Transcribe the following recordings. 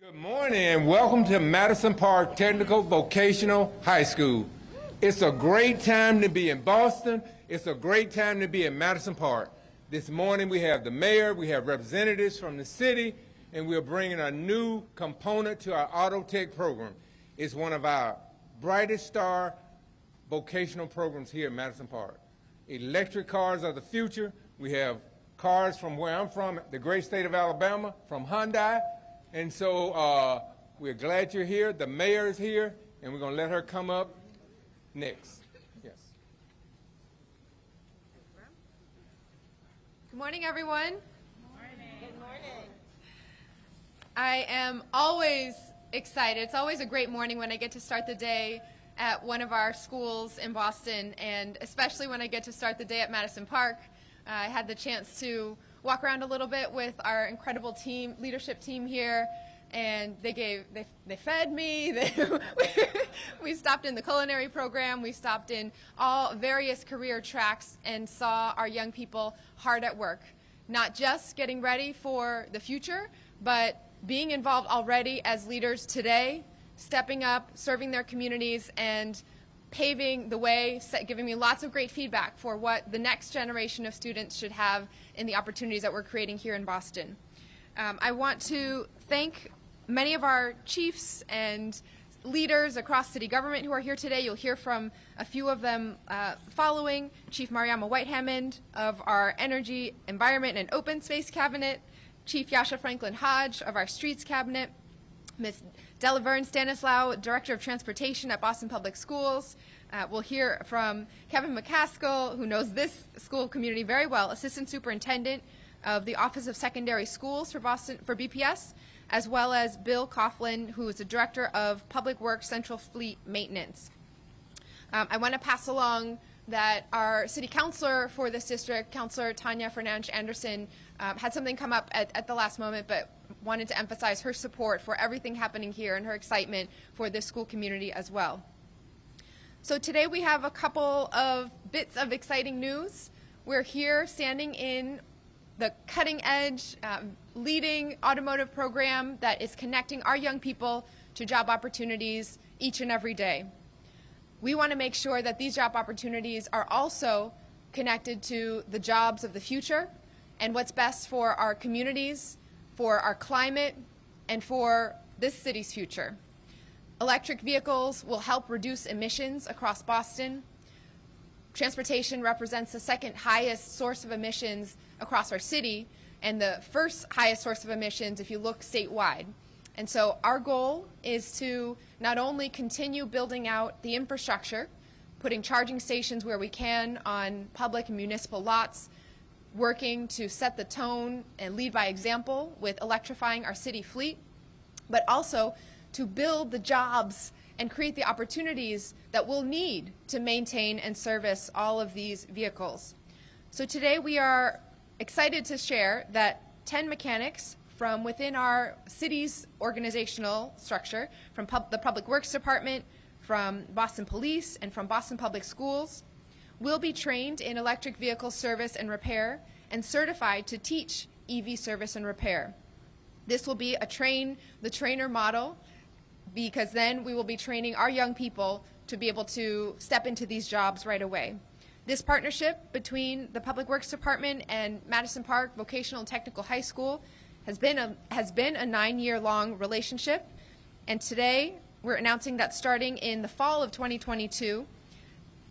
Good morning and welcome to Madison Park Technical Vocational High School. It's a great time to be in Boston. It's a great time to be in Madison Park. This morning we have the mayor, we have representatives from the city, and we're bringing a new component to our auto tech program. It's one of our brightest star vocational programs here at Madison Park. Electric cars are the future. We have cars from where I'm from, the great state of Alabama, from Hyundai. And so we're glad you're here. The mayor is here, and we're going to let her come up next. Yes. Good morning, everyone. Good morning. I am always excited. It's always a great morning when I get to start the day at one of our schools in Boston, and especially when I get to start the day at Madison Park. I had the chance to walk around a little bit with our incredible leadership team here, and they fed me. We stopped in the culinary program. We stopped in all various career tracks and saw our young people hard at work, not just getting ready for the future, but being involved already as leaders today, stepping up, serving their communities, and paving the way, giving me lots of great feedback for what the next generation of students should have in the opportunities that we're creating here in Boston. I want to thank many of our chiefs and leaders across city government who are here today. You'll hear from a few of them following. Chief Mariama White-Hammond of our Energy, Environment, and Open Space Cabinet, Chief Yasha Franklin Hodge of our Streets Cabinet, Ms. Delaverne Stanislaw, Director of Transportation at Boston Public Schools. We'll hear from Kevin McCaskill, who knows this school community very well, Assistant Superintendent of the Office of Secondary Schools for BPS, as well as Bill Coughlin, who is the Director of Public Works Central Fleet Maintenance. I want to pass along that our city councilor for this district, Councilor Tanya Fernandes Anderson, had something come up at the last moment, but wanted to emphasize her support for everything happening here and her excitement for this school community as well. So today we have a couple of bits of exciting news. We're here standing in the cutting edge, leading automotive program that is connecting our young people to job opportunities each and every day. We want to make sure that these job opportunities are also connected to the jobs of the future and what's best for our communities, for our climate, and for this city's future. Electric vehicles will help reduce emissions across Boston. Transportation represents the second highest source of emissions across our city and the first highest source of emissions if you look statewide. And so our goal is to not only continue building out the infrastructure, putting charging stations where we can on public and municipal lots, working to set the tone and lead by example with electrifying our city fleet, but also to build the jobs and create the opportunities that we'll need to maintain and service all of these vehicles. So today we are excited to share that 10 mechanics from within our city's organizational structure, from the Public Works Department, from Boston Police, and from Boston Public Schools, will be trained in electric vehicle service and repair and certified to teach EV service and repair. This will be a train-the-trainer model, because then we will be training our young people to be able to step into these jobs right away. This partnership between the Public Works Department and Madison Park Vocational and Technical High School has been a 9-year-long relationship, and today we're announcing that starting in the fall of 2022,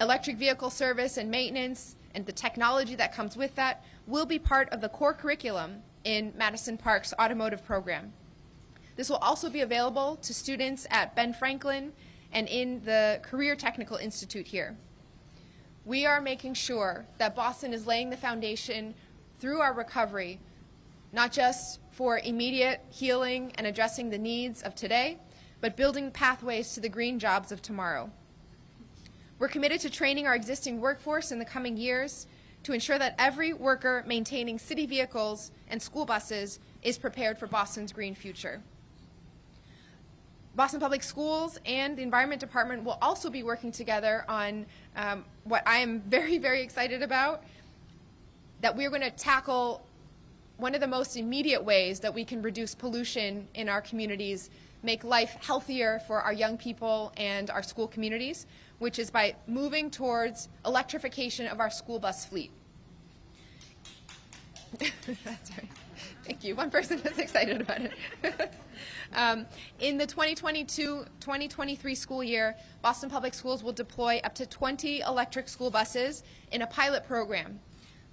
electric vehicle service and maintenance and the technology that comes with that will be part of the core curriculum in Madison Park's automotive program. This will also be available to students at Ben Franklin and in the Career Technical Institute here. We are making sure that Boston is laying the foundation through our recovery, not just for immediate healing and addressing the needs of today, but building pathways to the green jobs of tomorrow. We're committed to training our existing workforce in the coming years to ensure that every worker maintaining city vehicles and school buses is prepared for Boston's green future. Boston Public Schools and the Environment Department will also be working together on what I am very, very excited about, that we're going to tackle one of the most immediate ways that we can reduce pollution in our communities, make life healthier for our young people and our school communities, which is by moving towards electrification of our school bus fleet. That's right. Thank you. One person is excited about it. In the 2022-2023 school year, Boston Public Schools will deploy up to 20 electric school buses in a pilot program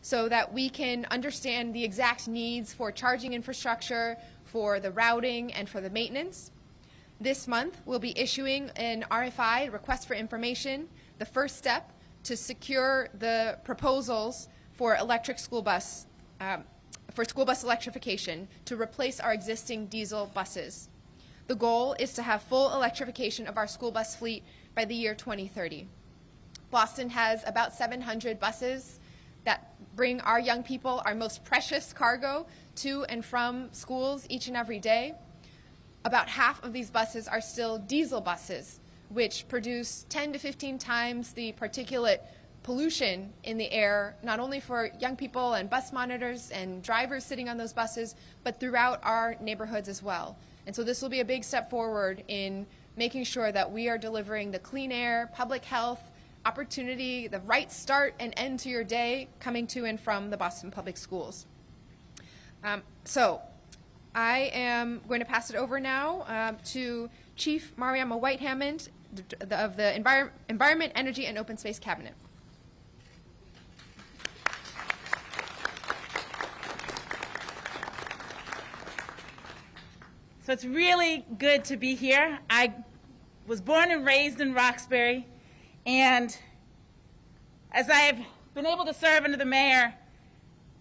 so that we can understand the exact needs for charging infrastructure, for the routing, and for the maintenance. This month, we'll be issuing an RFI, request for information, the first step to secure the proposals for electric school bus for school bus electrification to replace our existing diesel buses. The goal is to have full electrification of our school bus fleet by the year 2030. Boston has about 700 buses that bring our young people, our most precious cargo, to and from schools each and every day. About half of these buses are still diesel buses, which produce 10 to 15 times the particulate pollution in the air, not only for young people and bus monitors and drivers sitting on those buses, but throughout our neighborhoods as well. And so this will be a big step forward in making sure that we are delivering the clean air, public health, opportunity, the right start and end to your day coming to and from the Boston Public Schools. So I am going to pass it over now to Chief Mariama White-Hammond of the Environment, Energy, and Open Space Cabinet. So it's really good to be here. I was born and raised in Roxbury, and as I have been able to serve under the mayor,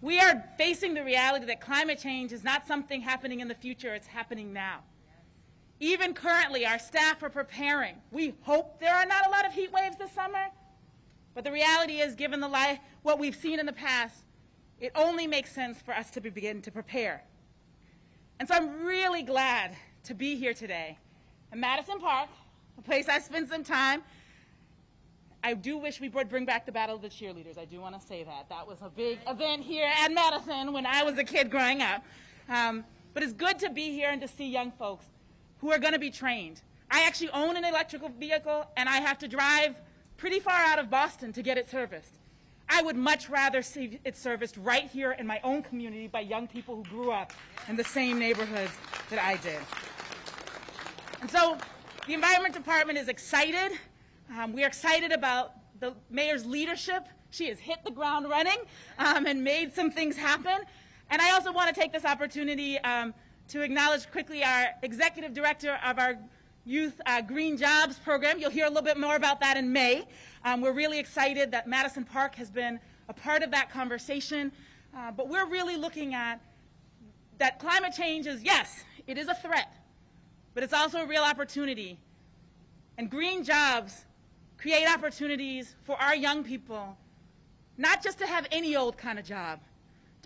we are facing the reality that climate change is not something happening in the future, it's happening now. Even currently, our staff are preparing. We hope there are not a lot of heat waves this summer, but the reality is, given what we've seen in the past, it only makes sense for us to begin to prepare. And so I'm really glad to be here today in Madison Park, a place I spent some time. I do wish we would bring back the Battle of the Cheerleaders. I do want to say that. That was a big event here at Madison when I was a kid growing up. But it's good to be here and to see young folks who are going to be trained. I actually own an electrical vehicle, and I have to drive pretty far out of Boston to get it serviced. I would much rather see it serviced right here in my own community by young people who grew up in the same neighborhoods that I did. And so the Environment Department is excited. We are excited about the mayor's leadership. She has hit the ground running and made some things happen. And I also want to take this opportunity to acknowledge quickly our executive director of our Youth Green Jobs program. You'll hear a little bit more about that in May. We're really excited that Madison Park has been a part of that conversation. But we're really looking at that climate change is, yes, it is a threat, but it's also a real opportunity. And green jobs create opportunities for our young people, not just to have any old kind of job,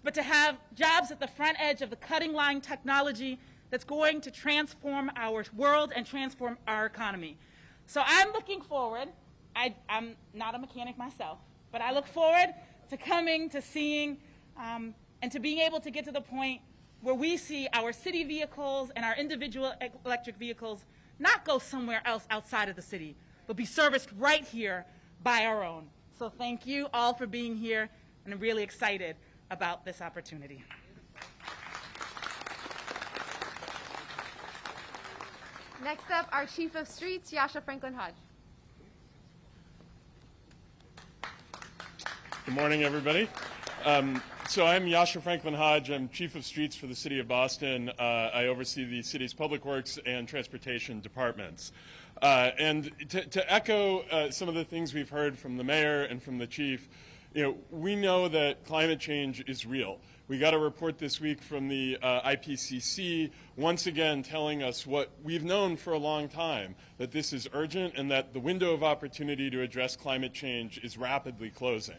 but to have jobs at the front edge of the cutting line technology that's going to transform our world and transform our economy. So I'm looking forward. I'm not a mechanic myself, but I look forward to coming, to seeing, and to being able to get to the point where we see our city vehicles and our individual electric vehicles not go somewhere else outside of the city, but be serviced right here by our own. So thank you all for being here, and I'm really excited about this opportunity. Next up, our Chief of Streets, Yasha Franklin Hodge. Good morning, everybody. So I'm Yasha Franklin Hodge. I'm Chief of Streets for the City of Boston. I oversee the city's public works and transportation departments. And to echo some of the things we've heard from the mayor and from the chief, we know that climate change is real. We got a report this week from the IPCC once again telling us what we've known for a long time, that this is urgent and that the window of opportunity to address climate change is rapidly closing.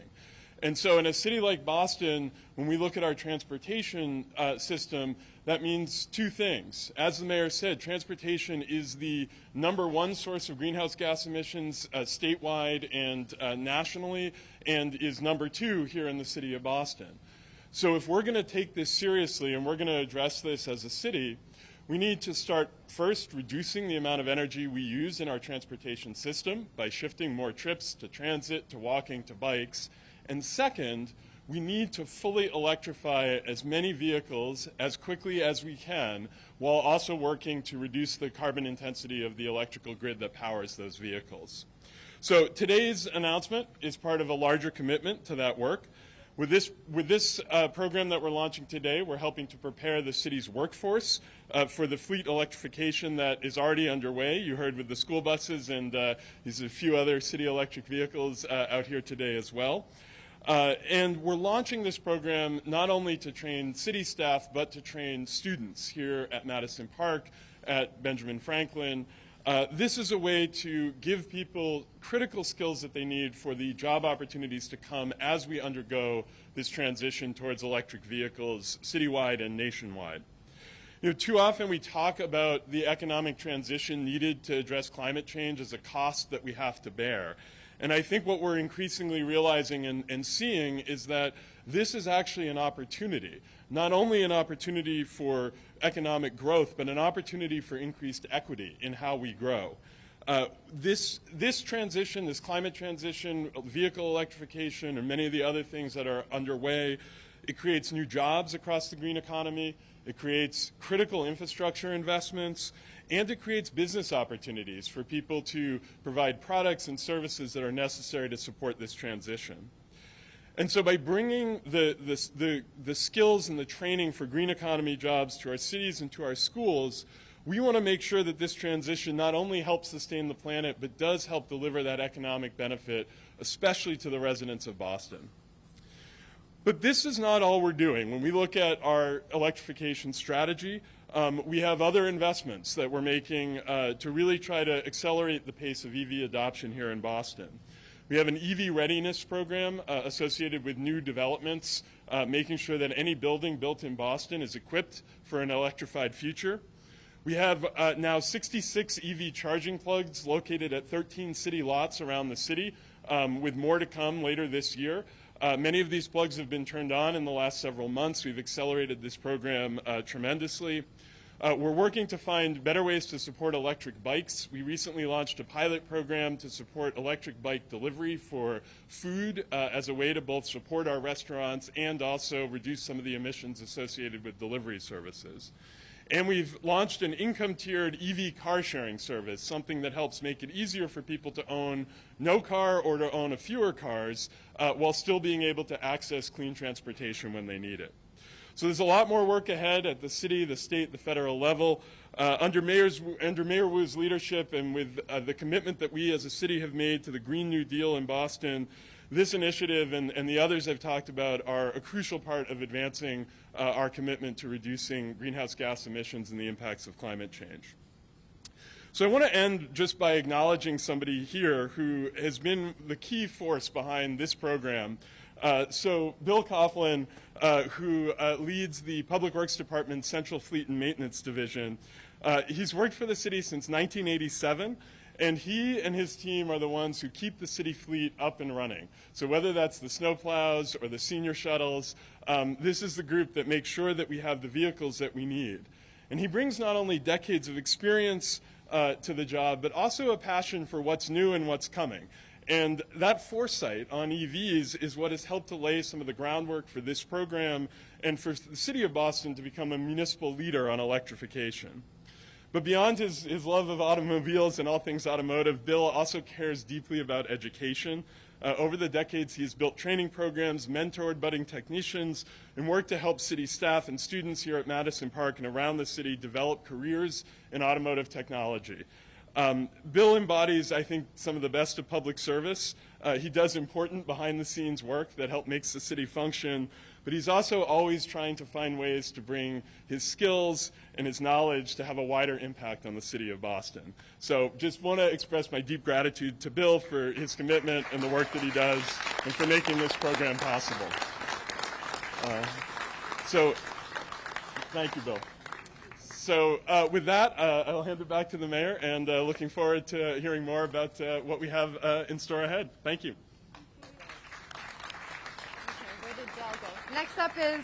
And so in a city like Boston, when we look at our transportation system, that means two things. As the mayor said, transportation is the #1 source of greenhouse gas emissions statewide and nationally, and is #2 here in the city of Boston. So if we're going to take this seriously and we're going to address this as a city, we need to start first reducing the amount of energy we use in our transportation system by shifting more trips to transit, to walking, to bikes. And second, we need to fully electrify as many vehicles as quickly as we can while also working to reduce the carbon intensity of the electrical grid that powers those vehicles. So today's announcement is part of a larger commitment to that work. With this program that we're launching today, we're helping to prepare the city's workforce for the fleet electrification that is already underway. You heard with the school buses, and there's a few other city electric vehicles out here today as well. And we're launching this program not only to train city staff, but to train students here at Madison Park, at Benjamin Franklin. This is a way to give people critical skills that they need for the job opportunities to come as we undergo this transition towards electric vehicles citywide and nationwide. You know, too often we talk about the economic transition needed to address climate change as a cost that we have to bear. And I think what we're increasingly realizing and seeing is that this is actually an opportunity, not only an opportunity for economic growth, but an opportunity for increased equity in how we grow. This transition, this climate transition, vehicle electrification, and many of the other things that are underway, it creates new jobs across the green economy, it creates critical infrastructure investments, and it creates business opportunities for people to provide products and services that are necessary to support this transition. And so by bringing the skills and the training for green economy jobs to our cities and to our schools, we want to make sure that this transition not only helps sustain the planet, but does help deliver that economic benefit, especially to the residents of Boston. But this is not all we're doing. When we look at our electrification strategy, we have other investments that we're making to really try to accelerate the pace of EV adoption here in Boston. We have an EV readiness program associated with new developments, making sure that any building built in Boston is equipped for an electrified future. We have now 66 EV charging plugs located at 13 city lots around the city, with more to come later this year. Many of these plugs have been turned on in the last several months. We've accelerated this program tremendously. We're working to find better ways to support electric bikes. We recently launched a pilot program to support electric bike delivery for food as a way to both support our restaurants and also reduce some of the emissions associated with delivery services. And we've launched an income-tiered EV car sharing service, something that helps make it easier for people to own no car or to own fewer cars while still being able to access clean transportation when they need it. So there's a lot more work ahead at the city, the state, the federal level. Under Mayor Wu's leadership and with the commitment that we as a city have made to the Green New Deal in Boston, this initiative and the others I've talked about are a crucial part of advancing our commitment to reducing greenhouse gas emissions and the impacts of climate change. So I want to end just by acknowledging somebody here who has been the key force behind this program. So Bill Coughlin, who leads the Public Works Department's Central Fleet and Maintenance Division, he's worked for the city since 1987. And he and his team are the ones who keep the city fleet up and running. So whether that's the snowplows or the senior shuttles, this is the group that makes sure that we have the vehicles that we need. And he brings not only decades of experience to the job, but also a passion for what's new and what's coming. And that foresight on EVs is what has helped to lay some of the groundwork for this program and for the city of Boston to become a municipal leader on electrification. But beyond his love of automobiles and all things automotive, Bill also cares deeply about education. Over the decades, he's built training programs, mentored budding technicians, and worked to help city staff and students here at Madison Park and around the city develop careers in automotive technology. Bill embodies, I think, some of the best of public service. He does important behind-the-scenes work that help makes the city function, but he's also always trying to find ways to bring his skills and his knowledge to have a wider impact on the city of Boston. So just want to express my deep gratitude to Bill for his commitment and the work that he does and for making this program possible. So thank you, Bill. So with that, I'll hand it back to the mayor, and looking forward to hearing more about what we have in store ahead. Thank you. Okay, where did Dell go? Next up is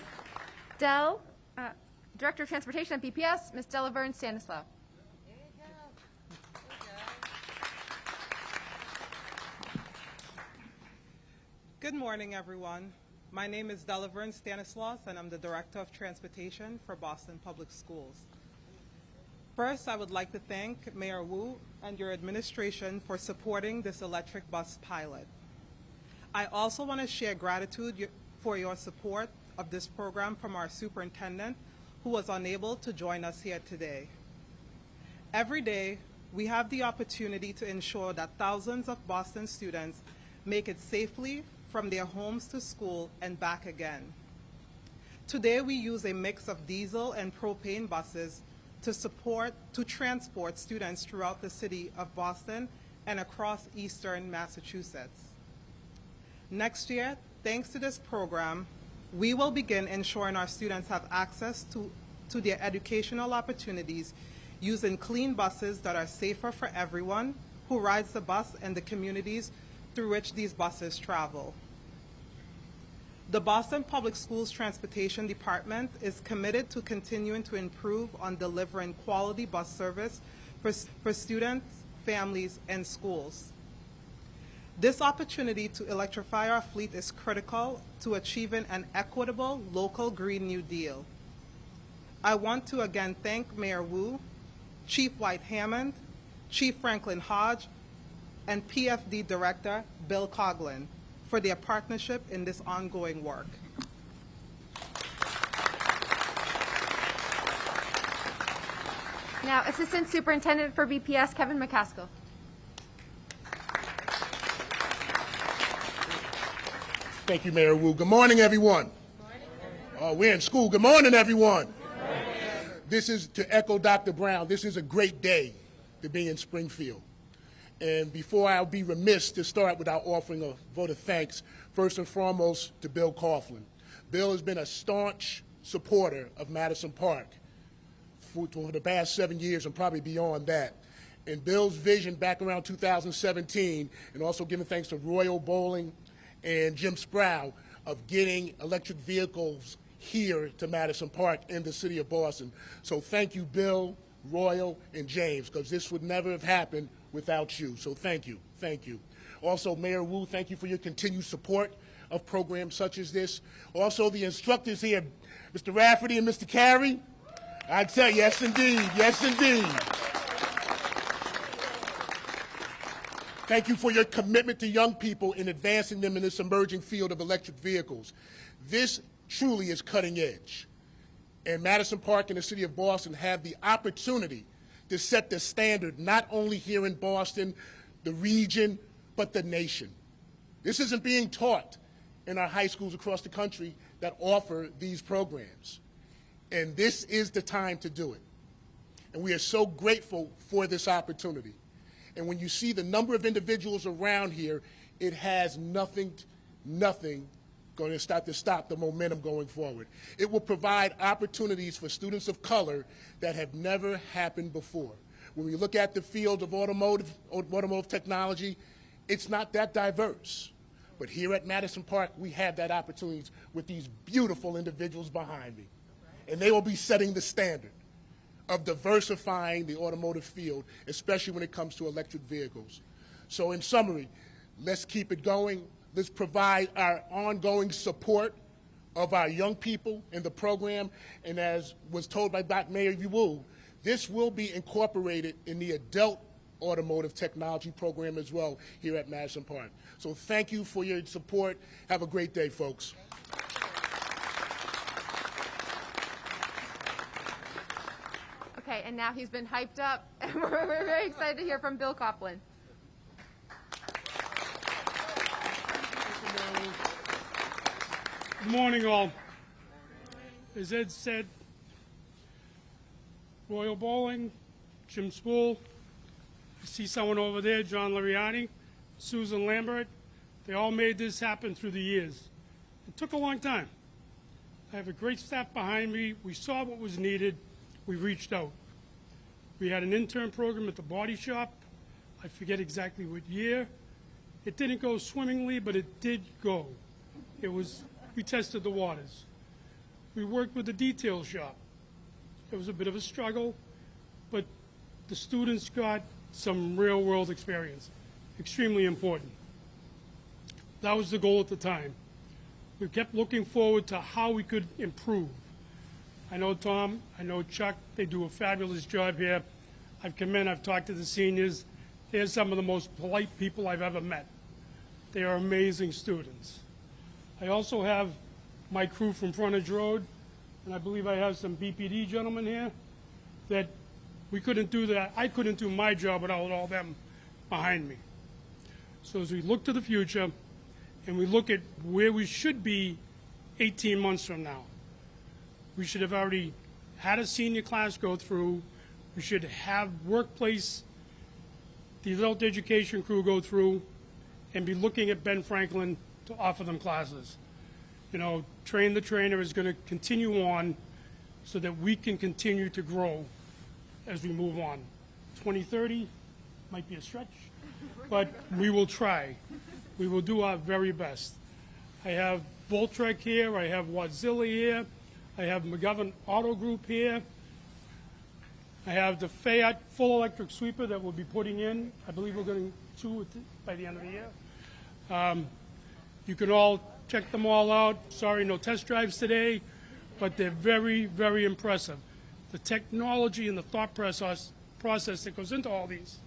Director of Transportation at BPS, Ms. Delaverne Stanislaw. Good morning, everyone. My name is Delaverne Stanislaus, and I'm the Director of Transportation for Boston Public Schools. First, I would like to thank Mayor Wu and your administration for supporting this electric bus pilot. I also want to share gratitude for your support of this program from our superintendent, who was unable to join us here today. Every day, we have the opportunity to ensure that thousands of Boston students make it safely from their homes to school and back again. Today, we use a mix of diesel and propane buses to transport students throughout the city of Boston and across eastern Massachusetts. Next year, thanks to this program, we will begin ensuring our students have access to their educational opportunities using clean buses that are safer for everyone who rides the bus and the communities through which these buses travel. The Boston Public Schools Transportation Department is committed to continuing to improve on delivering quality bus service for students, families, and schools. This opportunity to electrify our fleet is critical to achieving an equitable local Green New Deal. I want to again thank Mayor Wu, Chief White Hammond, Chief Franklin Hodge, and PFD Director Bill Coughlin for their partnership in this ongoing work. Now, Assistant Superintendent for BPS, Kevin McCaskill. Thank you, Mayor Wu. Good morning, everyone. We're in school. Good morning, everyone. This is, to echo Dr. Brown, this is a great day to be in Springfield. And before I'll be remiss to start without offering a vote of thanks, first and foremost to Bill Coughlin. Bill has been a staunch supporter of Madison Park for the past 7 years and probably beyond that. And Bill's vision back around 2017, and also giving thanks to Royal Bowling and Jim Sproul, of getting electric vehicles here to Madison Park in the city of Boston. So thank you, Bill, Royal, and James, because this would never have happened without you. So thank you, thank you. Also, Mayor Wu, thank you for your continued support of programs such as this. Also, the instructors here, Mr. Rafferty and Mr. Carey, I tell you, yes indeed, yes indeed. Thank you for your commitment to young people in advancing them in this emerging field of electric vehicles. This truly is cutting edge. And Madison Park and the city of Boston have the opportunity to set the standard not only here in Boston, the region, but the nation. This isn't being taught in our high schools across the country that offer these programs. And this is the time to do it. And we are so grateful for this opportunity. And when you see the number of individuals around here, it has nothing going to stop the momentum going forward. It will provide opportunities for students of color that have never happened before. When we look at the field of automotive technology, it's not that diverse. But here at Madison Park, we have that opportunity with these beautiful individuals behind me. And they will be setting the standard of diversifying the automotive field, especially when it comes to electric vehicles. So in summary, let's keep it going. Let's provide our ongoing support of our young people in the program. And as was told by Dr. Mayor Wu, this will be incorporated in the adult automotive technology program as well here at Madison Park. So thank you for your support. Have a great day, folks. Okay, and now he's been hyped up, and we're very excited to hear from Bill Coughlin. Good morning, all. As Ed said, Royal Bowling, Jim Spool, I see someone over there, John Lariani, Susan Lambert. They all made this happen through the years. It took a long time. I have a great staff behind me. We saw what was needed. We reached out. We had an intern program at the body shop. I forget exactly what year. It didn't go swimmingly, but it did go. It was we tested the waters. We worked with the detail shop. It was a bit of a struggle, but the students got some real-world experience, extremely important. That was the goal at the time. We kept looking forward to how we could improve. I know Tom, I know Chuck, they do a fabulous job here. I've come in, I've talked to the seniors. They're some of the most polite people I've ever met. They are amazing students. I also have my crew from Frontage Road, and I believe I have some BPD gentlemen here, that we couldn't do that. I couldn't do my job without all them behind me. So as we look to the future, and we look at where we should be 18 months from now, we should have already had a senior class go through. We should have workplace, the adult education crew go through, and be looking at Ben Franklin to offer them classes. You know, Train the Trainer is going to continue on so that we can continue to grow as we move on. 2030 might be a stretch, but we will try. We will do our very best. I have Voltrek here, I have Wadzilla here, I have McGovern Auto Group here, I have the Fayette full electric sweeper that we'll be putting in. I believe we're getting 2 by the end of the year. You can all check them all out. Sorry, no test drives today, but they're very, very impressive. The technology and the thought process that goes into all these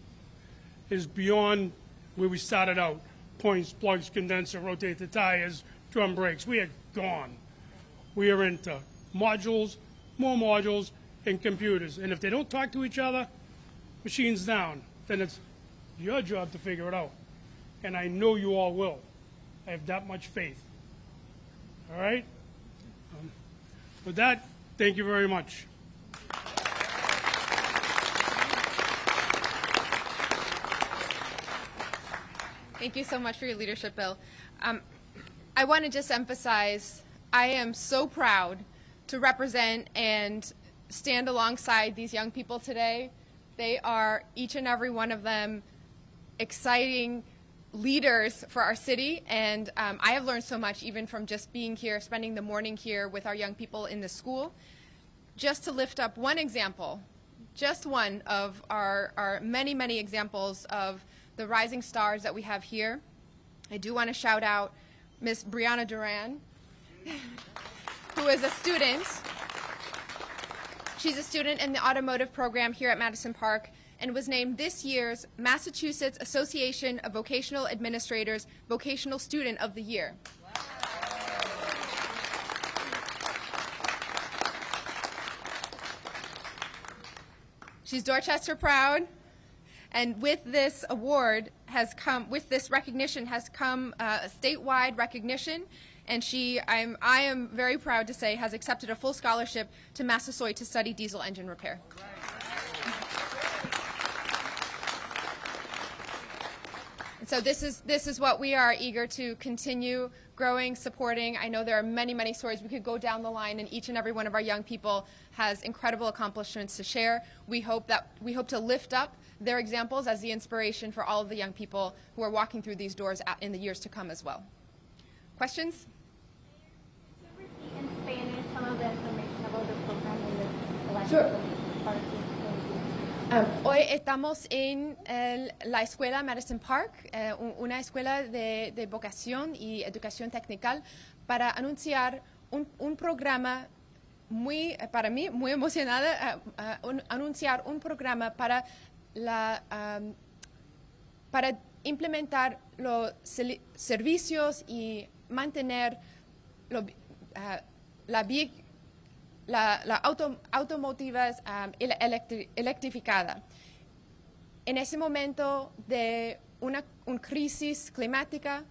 is beyond where we started out. Points, plugs, condenser, rotate the tires, drum brakes. We are gone. We are into modules, more modules, and computers. And if they don't talk to each other, machines down, then it's your job to figure it out. And I know you all will. I have that much faith. All right? With that, thank you very much. Thank you so much for your leadership, Bill. I want to just emphasize, I am so proud to represent and stand alongside these young people today. They are, each and every one of them, exciting leaders for our city, and I have learned so much even from just being here, spending the morning here with our young people in the school. Just to lift up one example, just one of our many, many examples of the rising stars that we have here, I do want to shout out Miss Brianna Duran, who is a student. She's a student in the automotive program here at Madison Park and was named this year's Massachusetts Association of Vocational Administrators Vocational Student of the Year. She's Dorchester proud, and with this award has come, with this recognition has come a statewide recognition, and I am very proud to say, has accepted a full scholarship to Massasoit to study diesel engine repair. And so this is what we are eager to continue growing, supporting. I know there are many, many stories. We could go down the line, and each and every one of our young people has incredible accomplishments to share. We hope to lift up their examples as the inspiration for all of the young people who are walking through these doors in the years to come as well. Questions? Can you repeat in Spanish some of the information about the program in the electrical Sure. part of the Hoy estamos en la escuela Madison Park, una escuela de vocación y educación técnica, para anunciar un programa para mí, muy emocionada, anunciar un programa para implementar los servicios y mantener la automotiva electrificada. En ese momento de una crisis climática,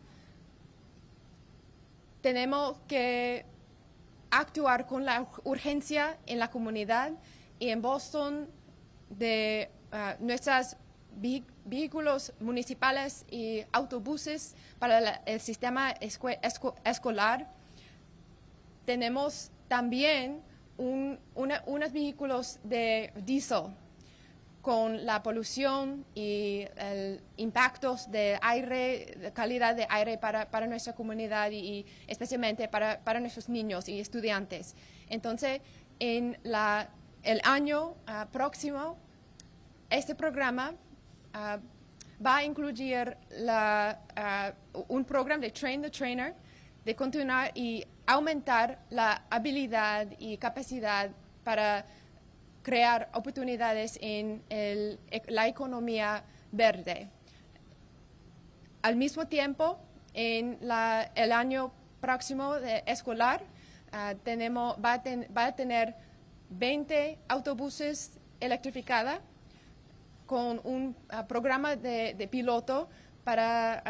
tenemos que actuar con la urgencia en la comunidad y en Boston de nuestros vehículos municipales y autobuses para el sistema escolar. Tenemos también unos vehículos de diésel con la polución y el impactos de aire, de calidad de aire para nuestra comunidad y especialmente para nuestros niños y estudiantes. Entonces, en el año próximo, este programa va a incluir un programa de Train the Trainer, de continuar y aumentar la habilidad y capacidad para crear oportunidades en la economía verde. Al mismo tiempo, en el año próximo escolar, va a tener 20 autobuses electrificados con un programa de piloto para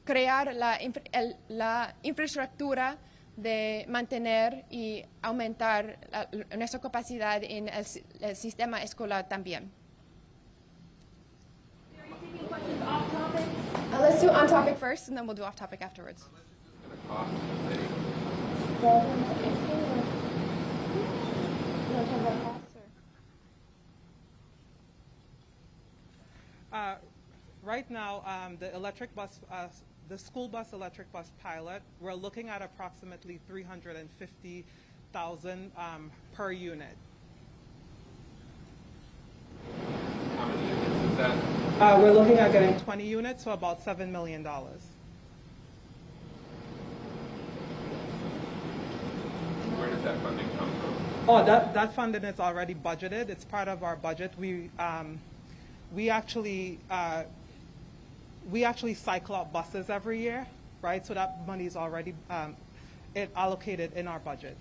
crear la infraestructura de mantener y aumentar nuestra capacidad en el sistema escolar también. Let's do on topic first, and then we'll do off topic afterwards. Right now, the school bus electric bus pilot, we're looking at approximately $350,000 per unit. How many units is that? We're looking at getting 20 units, so about $7 million. Where does that funding come from? Oh, that funding is already budgeted. It's part of our budget. We actually cycle out buses every year, right? So that money is already allocated in our budget.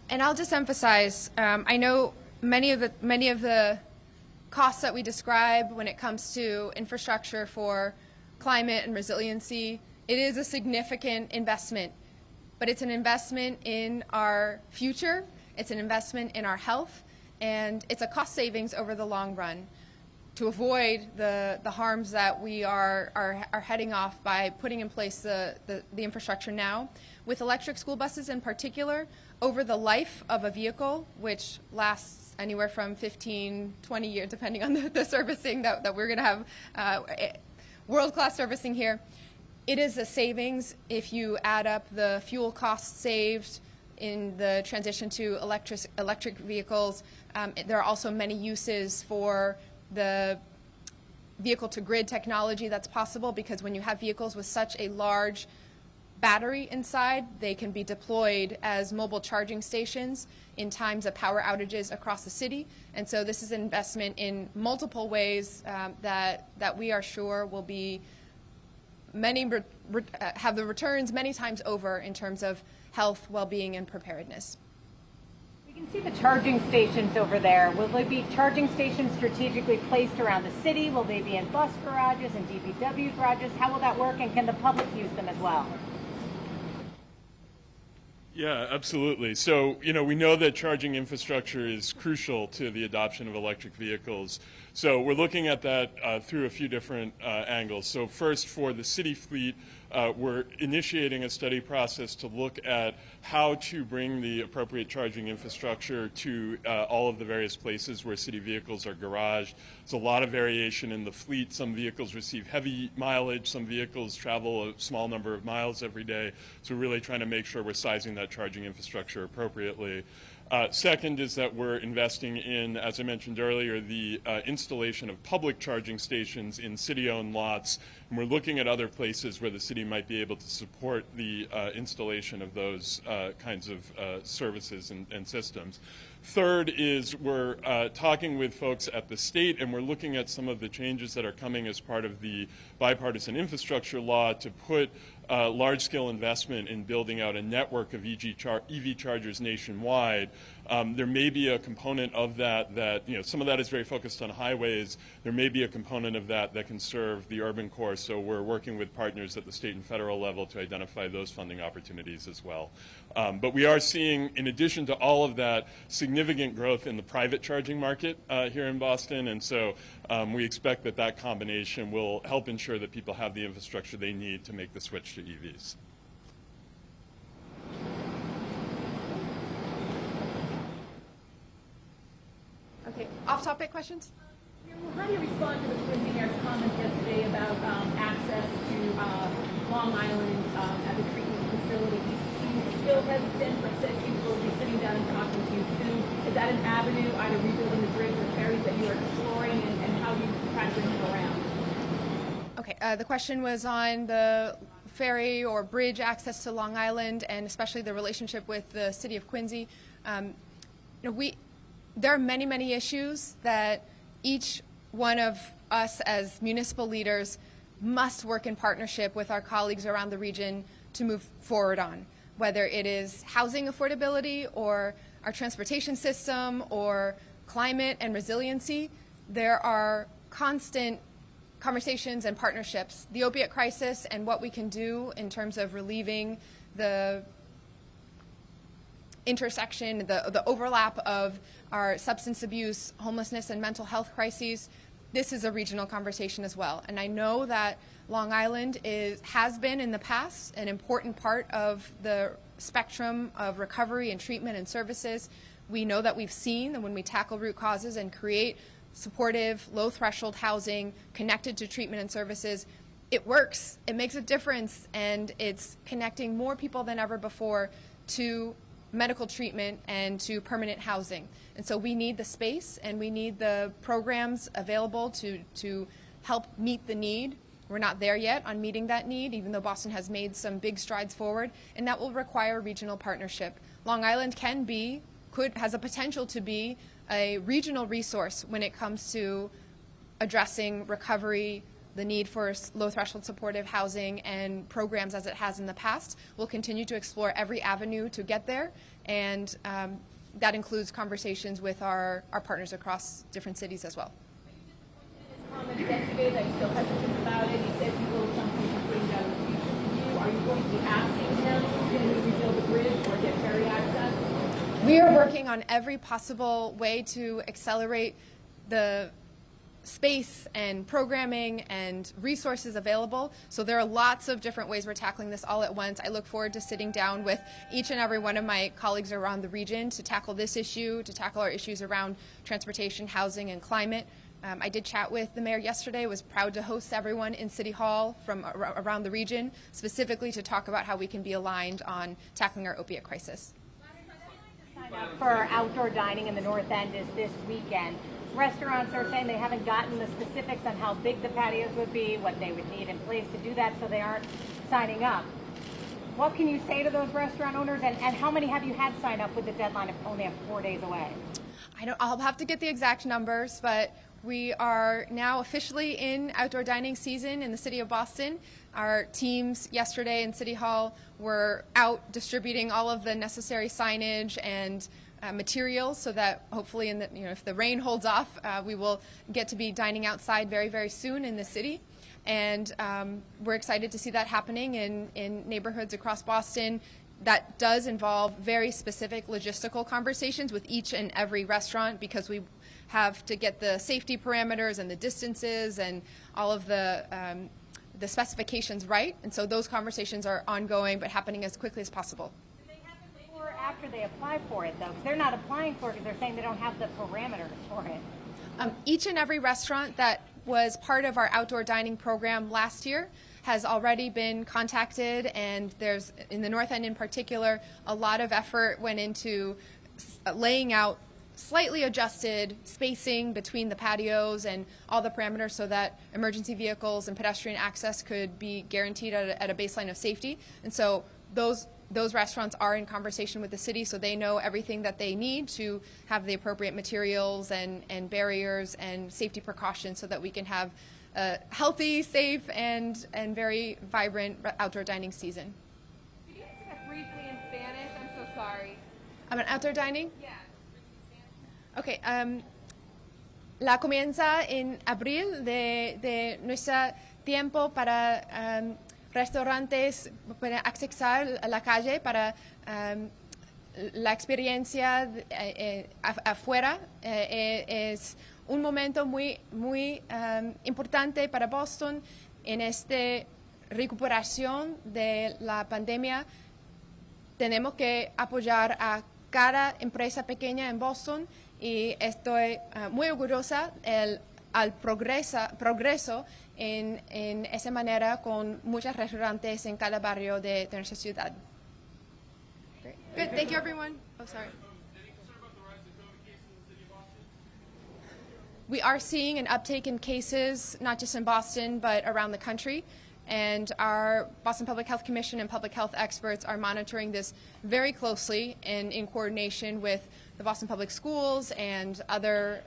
And I'll just emphasize, I know many of the costs that we describe when it comes to infrastructure for climate and resiliency, it is a significant investment, but it's an investment in our future, it's an investment in our health, and it's a cost savings over the long run to avoid the harms that we are heading off by putting in place the infrastructure now. With electric school buses in particular, over the life of a vehicle, which lasts anywhere from 15, 20 years, depending on the servicing that we're going to have, world-class servicing here, it is a savings if you add up the fuel costs saved in the transition to electric vehicles. There are also many uses for the vehicle-to-grid technology that's possible, because when you have vehicles with such a large battery inside, they can be deployed as mobile charging stations in times of power outages across the city. And so this is an investment in multiple ways that we are sure will be have the returns many times over in terms of health, well-being, and preparedness. We can see the charging stations over there. Will there be charging stations strategically placed around the city? Will they be in bus garages and DPW garages? How will that work, and can the public use them as well? Yeah, absolutely. So, we know that charging infrastructure is crucial to the adoption of electric vehicles. So we're looking at that through a few different angles. So first, for the city fleet, we're initiating a study process to look at how to bring the appropriate charging infrastructure to all of the various places where city vehicles are garaged. There's a lot of variation in the fleet. Some vehicles receive heavy mileage. Some vehicles travel a small number of miles every day. So we're really trying to make sure we're sizing that charging infrastructure appropriately. Second is that we're investing in, as I mentioned earlier, the installation of public charging stations in city-owned lots, and we're looking at other places where the city might be able to support the installation of those kinds of services and systems. Third is we're talking with folks at the state, and we're looking at some of the changes that are coming as part of the bipartisan infrastructure law to put large-scale investment in building out a network of EV chargers nationwide. There may be a component of that some of that is very focused on highways. There may be a component of that can serve the urban core, so we're working with partners at the state and federal level to identify those funding opportunities as well. But we are seeing, in addition to all of that, significant growth in the private charging market here in Boston, and so we expect that combination will help ensure that people have the infrastructure they need to make the switch to EVs. Off-topic questions? How do you respond to the Quincy Mayor's comments yesterday about access to Long Island as a treatment facility? He still hesitant, but says he will be sitting down and talking to you soon. Is that an avenue, either rebuilding the bridge or ferries, that you are exploring, and how do you try to bring it around? Okay, the question was on the ferry or bridge access to Long Island, and especially the relationship with the city of Quincy. There are many, many issues that each one of us as municipal leaders must work in partnership with our colleagues around the region to move forward on, whether it is housing affordability or our transportation system or climate and resiliency. There are constant conversations and partnerships. The opiate crisis and what we can do in terms of relieving the intersection, the overlap of our substance abuse, homelessness, and mental health crises. This is a regional conversation as well. And I know that Long Island has been in the past an important part of the spectrum of recovery and treatment and services. We know that we've seen that when we tackle root causes and create supportive, low-threshold housing connected to treatment and services, it works. It makes a difference, and it's connecting more people than ever before to medical treatment and to permanent housing. And so we need the space and we need the programs available to help meet the need. We're not there yet on meeting that need, even though Boston has made some big strides forward, and that will require regional partnership. Long Island has a potential to be a regional resource when it comes to addressing recovery, the need for low-threshold supportive housing and programs as it has in the past. We'll continue to explore every avenue to get there, and that includes conversations with our partners across different cities as well. Comments yesterday that he's still hesitant about it. He says he will at some point bring down the future to you. Are you going to be asking him to rebuild the bridge or get ferry access? We are working on every possible way to accelerate the space and programming and resources available. So there are lots of different ways we're tackling this all at once. I look forward to sitting down with each and every one of my colleagues around the region to tackle this issue, to tackle our issues around transportation, housing, and climate. I did chat with the mayor yesterday, was proud to host everyone in City Hall from around the region, specifically to talk about how we can be aligned on tackling our opiate crisis. Sign up for outdoor dining in the North End is this weekend. Restaurants are saying they haven't gotten the specifics on how big the patios would be, what they would need in place to do that, so they aren't signing up. What can you say to those restaurant owners, and how many have you had sign up with the deadline of only 4 days away? I'll have to get the exact numbers, but we are now officially in outdoor dining season in the city of Boston. Our teams yesterday in City Hall were out distributing all of the necessary signage and materials so that hopefully if the rain holds off, we will get to be dining outside very, very soon in the city. And we're excited to see that happening in neighborhoods across Boston. That does involve very specific logistical conversations with each and every restaurant, because we have to get the safety parameters and the distances and all of the specifications right. And so those conversations are ongoing but happening as quickly as possible. Or after they apply for it, though, because they're not applying for it because they're saying they don't have the parameters for it. Each and every restaurant that was part of our outdoor dining program last year has already been contacted, and there's, in the North End in particular, a lot of effort went into laying out slightly adjusted spacing between the patios and all the parameters so that emergency vehicles and pedestrian access could be guaranteed at a baseline of safety. And so those restaurants are in conversation with the city, so they know everything that they need to have the appropriate materials and barriers and safety precautions so that we can have a healthy, safe, and very vibrant outdoor dining season. Could you answer that briefly in Spanish? I'm so sorry. About outdoor dining? Yeah. Okay. La comienza en abril de nuestro tiempo para restaurantes para accesar a la calle para la experiencia afuera. Es un momento muy importante para Boston en esta recuperación de la pandemia. Tenemos que apoyar a cada empresa pequeña en Boston y estoy muy orgullosa al progreso en esa manera con muchos restaurantes en cada barrio de nuestra ciudad. Good, thank you everyone. Oh, sorry. We are seeing an uptake in cases, not just in Boston, but around the country. And our Boston Public Health Commission and public health experts are monitoring this very closely and in coordination with the Boston Public Schools and other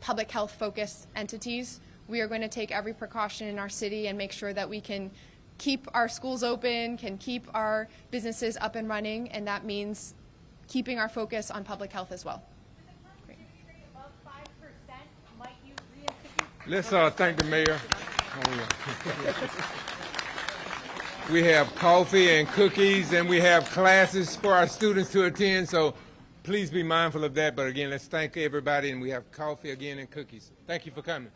public health focused entities. We are going to take every precaution in our city and make sure that we can keep our schools open, can keep our businesses up and running, and that means keeping our focus on public health as well. Above 5%, might you reinstitute? Let's thank the mayor. We have coffee and cookies, and we have classes for our students to attend, so please be mindful of that. But again, let's thank everybody, and we have coffee again and cookies. Thank you for coming.